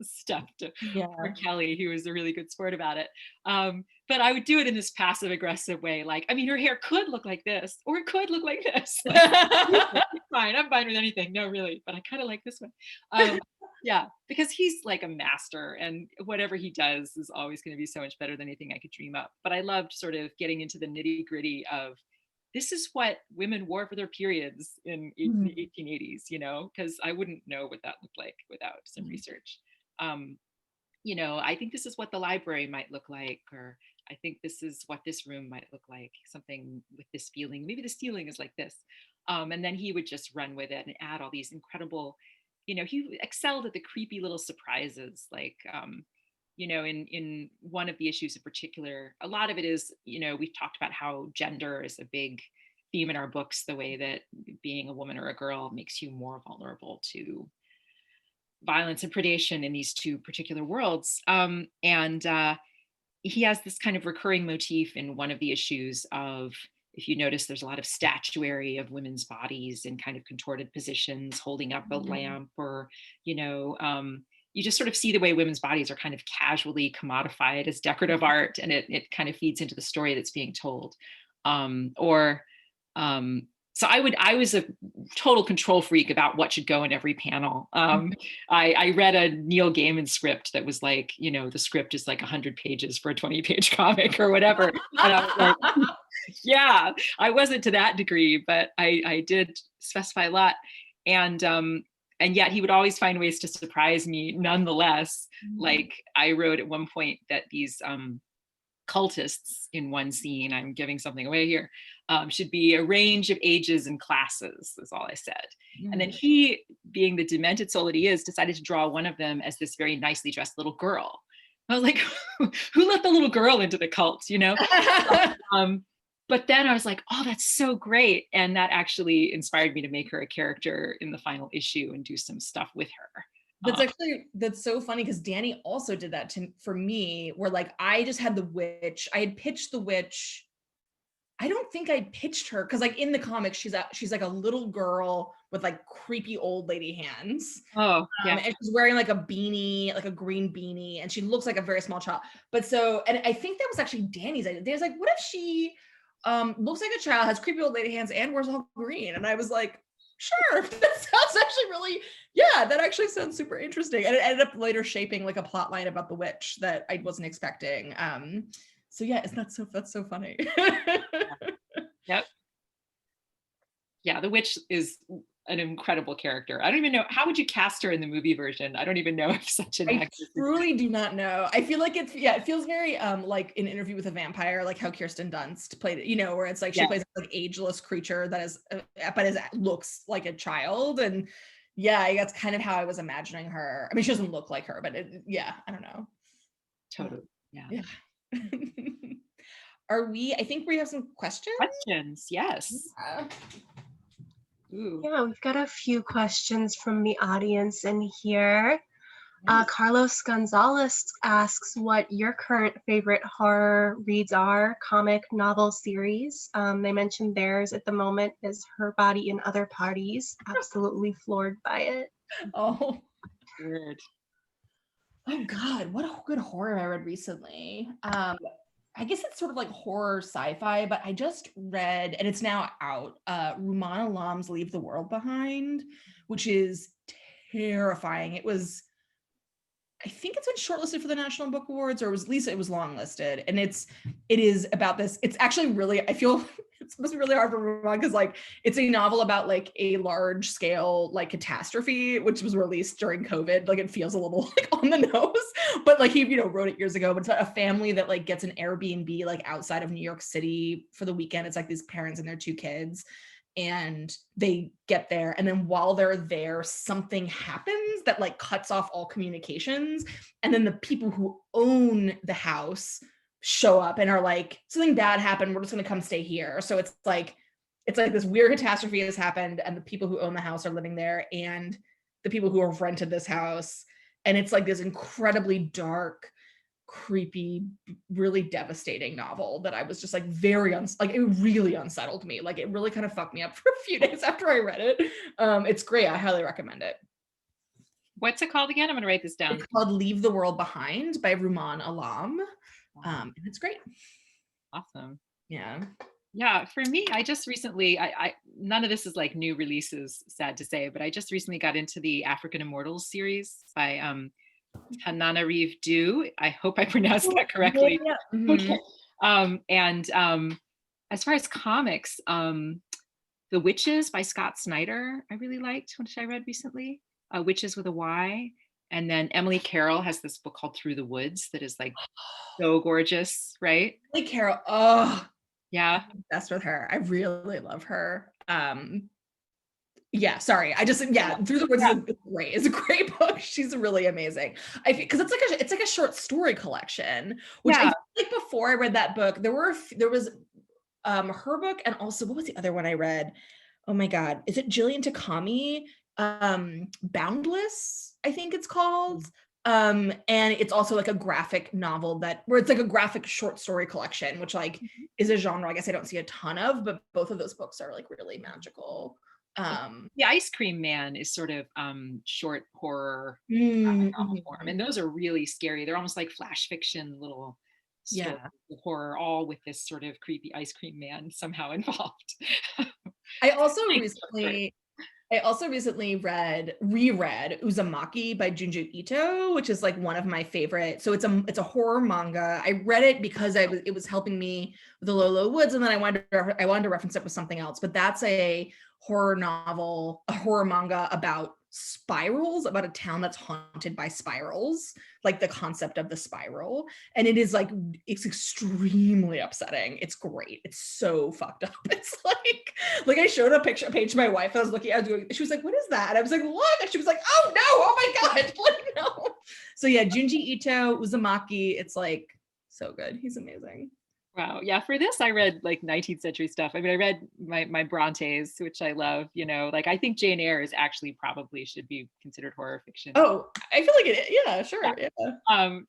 stuff to poor Kelly, who was a really good sport about it. But I would do it in this passive aggressive way, like, I mean, her hair could look like this, or it could look like this. Like, fine, I'm fine with anything. No, really, but I kind of like this one. Yeah, because he's like a master, and whatever he does is always going to be so much better than anything I could dream up. But I loved sort of getting into the nitty gritty of, this is what women wore for their periods in the 1880s, because I wouldn't know what that looked like without some research. I think this is what the library might look like, or I think this is what this room might look like, something with this feeling. Maybe the ceiling is like this. And then he would just run with it and add all these incredible, he excelled at the creepy little surprises, like, in one of the issues in particular, a lot of it is, we've talked about how gender is a big theme in our books, the way that being a woman or a girl makes you more vulnerable to violence and predation in these two particular worlds. And he has this kind of recurring motif in one of the issues of, if you notice, there's a lot of statuary of women's bodies in kind of contorted positions, holding up a lamp, or, you just sort of see the way women's bodies are kind of casually commodified as decorative art, and it kind of feeds into the story that's being told. So I was a total control freak about what should go in every panel. I read a Neil Gaiman script that was like, the script is like 100 pages for a 20-page comic or whatever. And I was like, yeah, I wasn't to that degree, but I did specify a lot. And yet he would always find ways to surprise me nonetheless. Like I wrote at one point that these cultists in one scene, I'm giving something away here, should be a range of ages and classes, is all I said. And then he, being the demented soul that he is, decided to draw one of them as this very nicely dressed little girl. I was like, who let the little girl into the cult, But then I was like, oh, that's so great. And that actually inspired me to make her a character in the final issue and do some stuff with her. That's so funny, because Danny also did that for me, where like I just had the witch. I had pitched the witch. I don't think I pitched her, because like in the comics, she's like a little girl with like creepy old lady hands. Oh, yeah. And she's wearing like a beanie, like a green beanie, and she looks like a very small child. But and I think that was actually Danny's idea. Danny's like, what if she looks like a child, has creepy old lady hands, and wears all green? And I was like, sure, that sounds actually really, yeah, that actually sounds super interesting. And it ended up later shaping like a plot line about the witch that I wasn't expecting. So yeah, that's so funny. Yep. Yeah, the witch is an incredible character. I don't even know, how would you cast her in the movie version? I don't even know if such an actress. I truly do not know. I feel like it feels very like an Interview with a Vampire, like how Kirsten Dunst played it, where it's like she plays like ageless creature that is but looks like a child. And yeah, that's kind of how I was imagining her. I mean, she doesn't look like her, but I don't know. Totally. Yeah. I think we have some questions. Yes. Yeah. Ooh. Yeah, we've got a few questions from the audience in here. Carlos Gonzalez asks what your current favorite horror reads are, comic novel series. They mentioned theirs at the moment is Her Body in Other Parties. Absolutely floored by it. Oh, weird. Oh God, what a good horror I read recently. I guess it's sort of like horror sci-fi, but I just read, and it's now out, Rumaan Alam's Leave the World Behind, which is terrifying. I think it's been shortlisted for the National Book Awards, or at least it was longlisted. And it is about this. It's actually really, I feel it's supposed to be really hard for everyone because like it's a novel about like a large scale like catastrophe, which was released during COVID. Like it feels a little like on the nose, but like he, wrote it years ago. But it's about a family that like gets an Airbnb like outside of New York City for the weekend. It's like these parents and their 2 kids. And they get there, and then while they're there, something happens that like cuts off all communications, and then the people who own the house show up and are like, something bad happened, we're just going to come stay here. So it's like this weird catastrophe has happened, and the people who own the house are living there, and the people who have rented this house, and it's like this incredibly dark, creepy, really devastating novel that I was just like it really unsettled me. Like it really kind of fucked me up for a few days after I read it. It's great. I highly recommend it. What's it called again? I'm gonna write this down. It's called Leave the World Behind by Rumaan Alam. And it's great. Awesome. Yeah. For me, I just recently, I none of this is like new releases, sad to say, but I just recently got into the African Immortals series by Tananarive Due. I hope I pronounced that correctly. Yeah. Mm-hmm. Okay. As far as comics, The Witches by Scott Snyder, I really liked, which I read recently. Witches with a Y. And then Emily Carroll has this book called Through the Woods that is like so gorgeous, right? Emily Carroll. Oh, yeah. I'm obsessed with her. I really love her. Yeah, sorry. Through the Woods is great. It's a great book. She's really amazing. I think because it's like a short story collection, which I feel like before I read that book, there was her book, and also what was the other one I read? Oh my God, is it Jillian Takami? Boundless, I think it's called. And it's also like a graphic novel where it's like a graphic short story collection, which like is a genre I guess I don't see a ton of, but both of those books are like really magical. The Ice Cream Man is sort of short horror novel form, and those are really scary. They're almost like flash fiction little stories of horror, all with this sort of creepy ice cream man somehow involved. I also recently reread Uzumaki by Juju Ito, which is like one of my favorite. So it's a horror manga. I read it because it was helping me with the Low Woods, and then I wanted to reference it with something else. But that's a horror manga about spirals, about a town that's haunted by spirals, like the concept of the spiral. And it is like, it's extremely upsetting. It's great. It's so fucked up. It's like I showed a page to my wife. I was doing, she was like, what is that? And I was like, look. And she was like, oh no, oh my God. Like, no. So yeah, Junji Ito, Uzumaki, it's like so good. He's amazing. Wow. Yeah. For this, I read like 19th century stuff. I mean, I read my Brontes, which I love, like I think Jane Eyre is actually probably should be considered horror fiction. Oh, I feel like it. Yeah, sure. Yeah.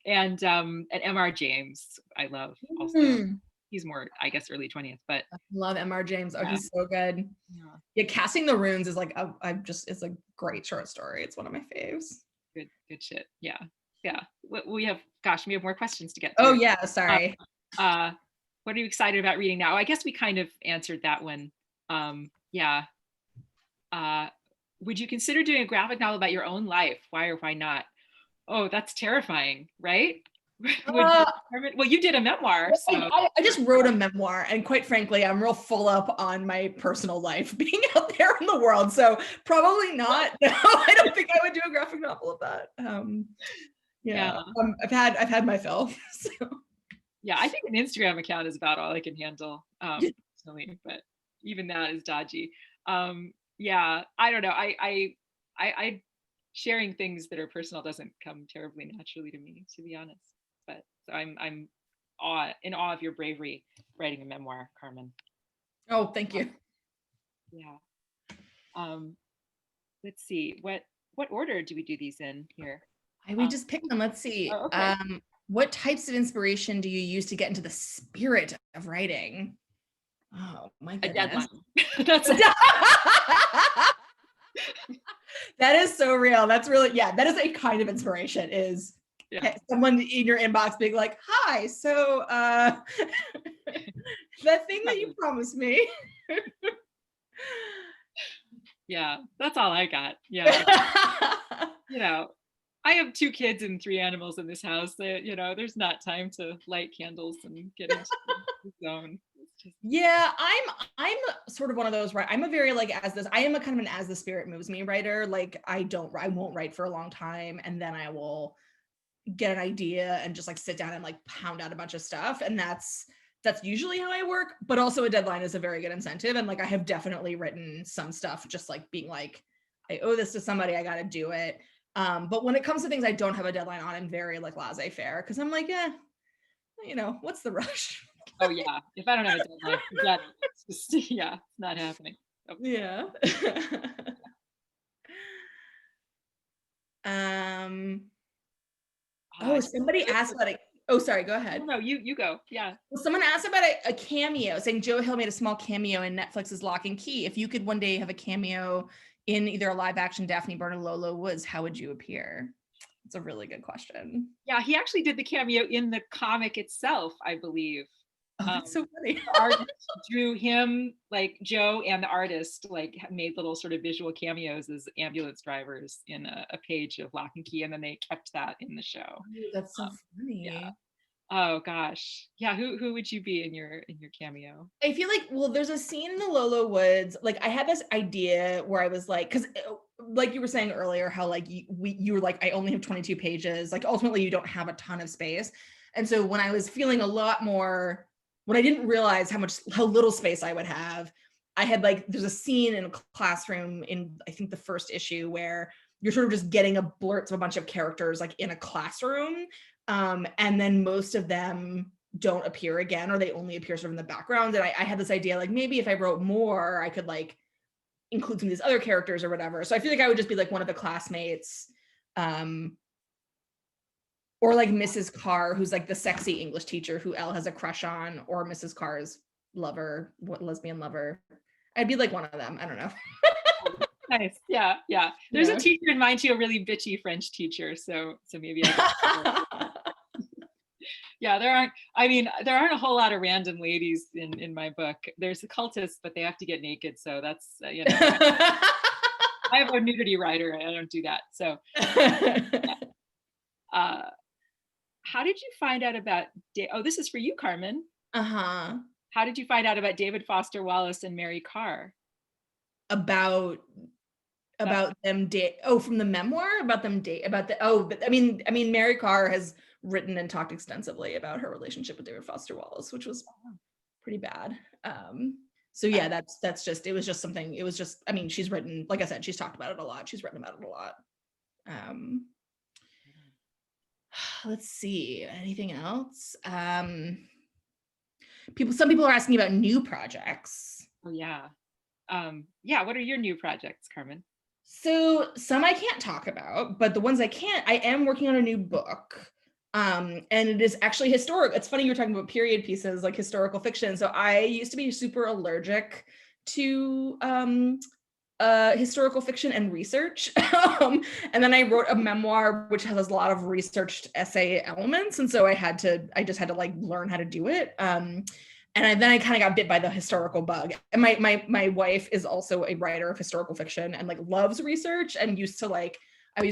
And M.R. James, I love also. He's more, I guess, early 20th, but I love M.R. James. Oh, he's so good. Yeah. Casting the Runes is like, it's a great short story. It's one of my faves. Good shit. Yeah. We have more questions to get to. Oh yeah. Sorry. What are you excited about reading now? I guess we kind of answered that one. Would you consider doing a graphic novel about your own life? Why or why not? Oh, that's terrifying, right? Well, you did a memoir. So. I just wrote a memoir, and quite frankly, I'm real full up on my personal life being out there in the world. So probably not. No, I don't think I would do a graphic novel of that. I've had my fill. So. Yeah, I think an Instagram account is about all I can handle personally, but even that is dodgy. I don't know. I sharing things that are personal doesn't come terribly naturally to me, to be honest. But so I'm in awe of your bravery writing a memoir, Carmen. Oh, thank you. Let's see. What order do we do these in here? We just picked them. Let's see. Oh, okay. What types of inspiration do you use to get into the spirit of writing? Oh my goodness. A deadline. That's that is so real. That's really, that is a kind of inspiration, is someone in your inbox being like, hi, so that thing that you promised me. Yeah, that's all I got. Yeah. I have 2 kids and 3 animals in this house. That, you know, there's not time to light candles and get into the zone. It's just... Yeah, I'm sort of one of those, right? I'm a very like I am a kind of an as the spirit moves me writer. Like I won't write for a long time, and then I will get an idea and just like sit down and like pound out a bunch of stuff, and that's usually how I work. But also a deadline is a very good incentive, and like I have definitely written some stuff just like being like, I owe this to somebody, I got to do it. But when it comes to things I don't have a deadline on, I'm very like laissez-faire, because I'm like, you know, what's the rush? Oh yeah, if I don't have a deadline, forget it. It's just, yeah, it's not happening. Oh. Yeah. Somebody asked about it. Oh, sorry, go ahead. No, you go. Yeah. Well, someone asked about a cameo, saying Joe Hill made a small cameo in Netflix's Lock and Key. If you could one day have a cameo in either a live action Daphne Byrne or Lola Woods, how would you appear? It's a really good question. Yeah, he actually did the cameo in the comic itself, I believe. Oh, that's so funny. The artist drew him, like Joe and the artist like made little sort of visual cameos as ambulance drivers in a page of Lock and Key, and then they kept that in the show. Oh, that's so funny. Yeah. Oh gosh. Yeah, who would you be in your cameo? I feel like, well, there's a scene in the Lola Woods, like I had this idea where I was like, because like you were saying earlier, how like you were like, I only have 22 pages, like ultimately you don't have a ton of space. And so when I was feeling a lot more, when I didn't realize how little space I would have, I had like, there's a scene in a classroom in, I think the first issue, where you're sort of just getting a blurts of a bunch of characters like in a classroom. And then most of them don't appear again, or they only appear sort of in the background. And I had this idea, like maybe if I wrote more, I could like include some of these other characters or whatever. So I feel like I would just be like one of the classmates, or like Mrs. Carr, who's like the sexy English teacher who Elle has a crush on, or Mrs. Carr's lesbian lover. I'd be like one of them. I don't know. Nice. Yeah. There's a teacher in mine too, a really bitchy French teacher. So maybe yeah, there aren't a whole lot of random ladies in my book. There's the cultists, but they have to get naked. So that's, you know, I have a nudity writer. I don't do that. So how did you find out about, this is for you, Carmen. Uh-huh. How did you find out about David Foster Wallace and Mary Carr? About them from the memoir, but I mean Mary Carr has written and talked extensively about her relationship with David Foster Wallace, which was pretty bad. So yeah, that's just, it was just something, it was just, I mean, she's written, like I said, she's talked about it a lot. She's written about it a lot. Let's see, anything else? Some people are asking about new projects. Oh yeah. What are your new projects, Carmen? So some I can't talk about, but the ones I am working on a new book. And it is actually historic. It's funny, you were talking about period pieces, like historical fiction. So I used to be super allergic to historical fiction and research. And then I wrote a memoir, which has a lot of researched essay elements. And so I just had to like learn how to do it. And then I kind of got bit by the historical bug. And my wife is also a writer of historical fiction and like loves research, and I used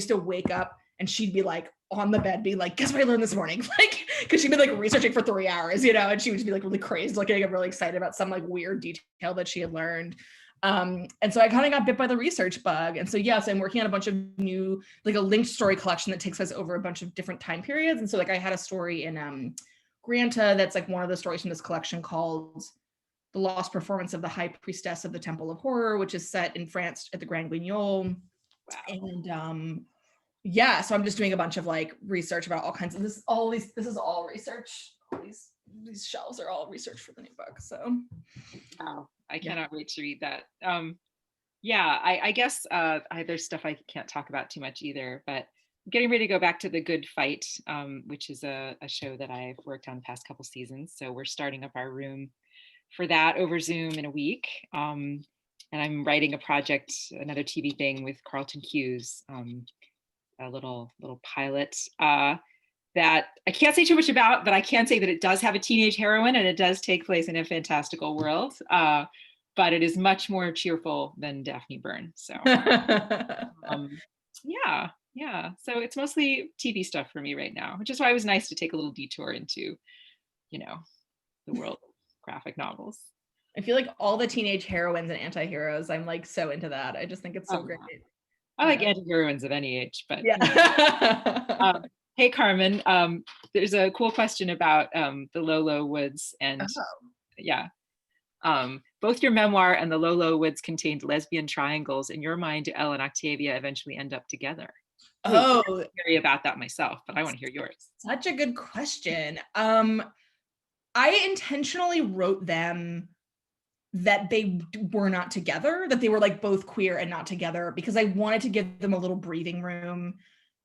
to wake up and she'd be like on the bed being like, guess what I learned this morning? Like, cause she'd be like researching for 3 hours, you know, and she would just be like really crazy, like getting really excited about some like weird detail that she had learned. And so I kind of got bit by the research bug. And so, yes, I'm working on a bunch of new, like a linked story collection that takes us over a bunch of different time periods. And so like I had a story in Granta that's like one of the stories from this collection called The Lost Performance of the High Priestess of the Temple of Horror, which is set in France at the Grand Guignol. Wow. And so I'm just doing a bunch of like research about all kinds of this is all research. All these shelves are all research for the new book. So wow, I cannot wait to read that. I guess there's stuff I can't talk about too much either, but I'm getting ready to go back to The Good Fight, which is a show that I've worked on the past couple seasons. So we're starting up our room for that over Zoom in a week. And I'm writing a project, another TV thing with Carlton Hughes, a little pilot that I can't say too much about, but I can say that it does have a teenage heroine and it does take place in a fantastical world. But it is much more cheerful than Daphne Byrne. So Yeah, so it's mostly TV stuff for me right now, which is why it was nice to take a little detour into, the world of graphic novels. I feel like all the teenage heroines and anti-heroes, I'm like so into that. I just think it's so Oh, great. yeah. I like anti-heroines of any age, but Yeah. hey Carmen, there's a cool question about the Lolo Woods, and yeah, both your memoir and the Lolo Woods contained lesbian triangles. In your mind, do Elle and Octavia eventually end up together? Oh, I'm curious about that myself, but I want to hear yours. such a good question. I intentionally wrote them that they were not together, that they were like both queer and not together, because I wanted to give them a little breathing room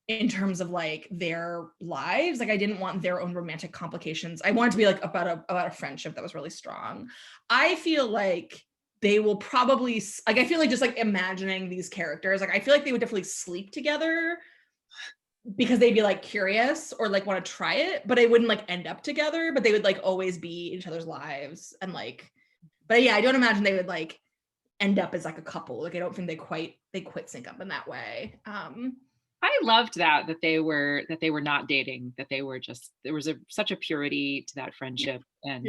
in terms of like their lives. Like I didn't want their own romantic complications. I wanted to be like about a friendship that was really strong. I feel like they will probably, like, I feel like just like imagining these characters, like I feel like they would definitely sleep together because they'd be like curious or like want to try it, but they wouldn't like end up together, but they would like always be in each other's lives. And like, but yeah, I don't imagine they would like end up as like a couple. Like I don't think they quite sync up in that way. I loved that they were not dating, that they were just, there was such a purity to that friendship. And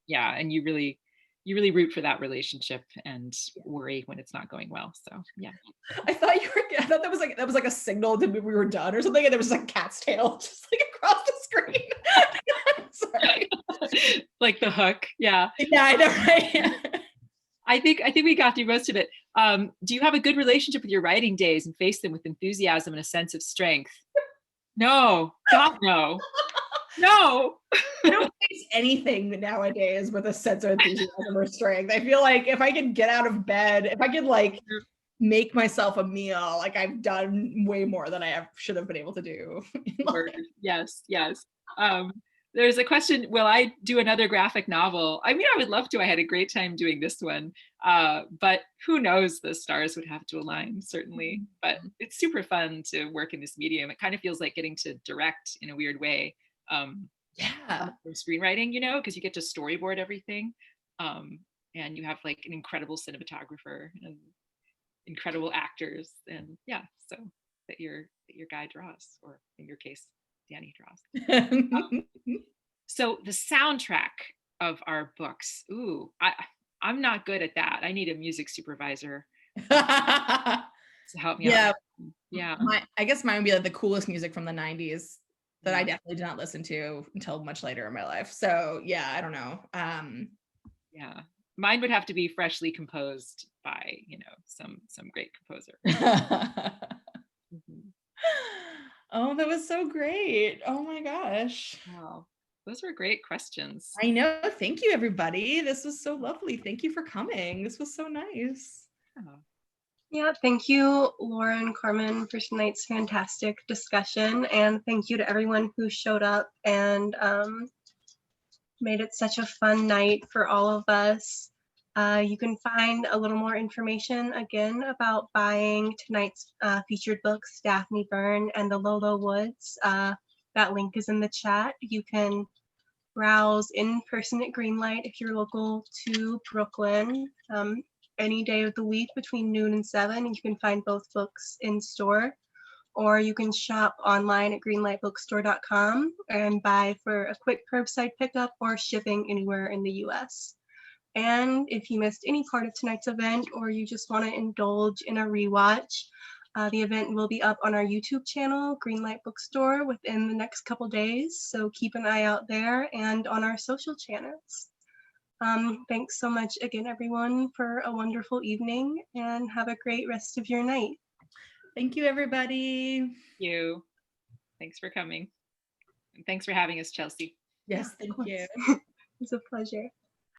yeah, and you really root for that relationship and worry when it's not going well. So yeah. I thought that was like a signal that we were done or something, and there was like a cat's tail just like across the screen. Sorry. Like the hook. Yeah. Yeah, I know, right? I think we got through most of it. Do you have a good relationship with your writing days and face them with enthusiasm and a sense of strength? No, God, no. No. I don't face anything nowadays with a sense of enthusiasm or strength. I feel like if I can get out of bed, if I could like make myself a meal, like I've done way more than I should have been able to do. Yes. There's a question, will I do another graphic novel? I mean, I would love to. I had a great time doing this one. But who knows, the stars would have to align, certainly. But it's super fun to work in this medium. It kind of feels like getting to direct in a weird way. Screenwriting, because you get to storyboard everything. And you have like an incredible cinematographer and incredible actors. And yeah, so that your guy draws, or in your case, Danny draws. So the soundtrack of our books, I'm not good at that. I need a music supervisor to help me out. Yeah. I guess mine would be like the coolest music from the 90s that I definitely did not listen to until much later in my life. So yeah, I don't know. Yeah. Mine would have to be freshly composed by, some great composer. Oh, that was so great. Oh my gosh. Wow. Those were great questions. I know. Thank you, everybody. This was so lovely. Thank you for coming. This was so nice. Yeah, thank you, Laura and Carmen, for tonight's fantastic discussion. And thank you to everyone who showed up and made it such a fun night for all of us. You can find a little more information again about buying tonight's featured books, Daphne Byrne and the Lolo Woods. That link is in the chat. You can browse in person at Greenlight if you're local to Brooklyn. Any day of the week between noon and 7, you can find both books in store, or you can shop online at greenlightbookstore.com and buy for a quick curbside pickup or shipping anywhere in the US. And if you missed any part of tonight's event, or you just want to indulge in a rewatch, the event will be up on our YouTube channel, Greenlight Bookstore, within the next couple days. So keep an eye out there and on our social channels. Thanks so much again, everyone, for a wonderful evening, and have a great rest of your night. Thank you, everybody. Thank you. Thanks for coming. And thanks for having us, Chelsea. Yes, thank you. It's a pleasure.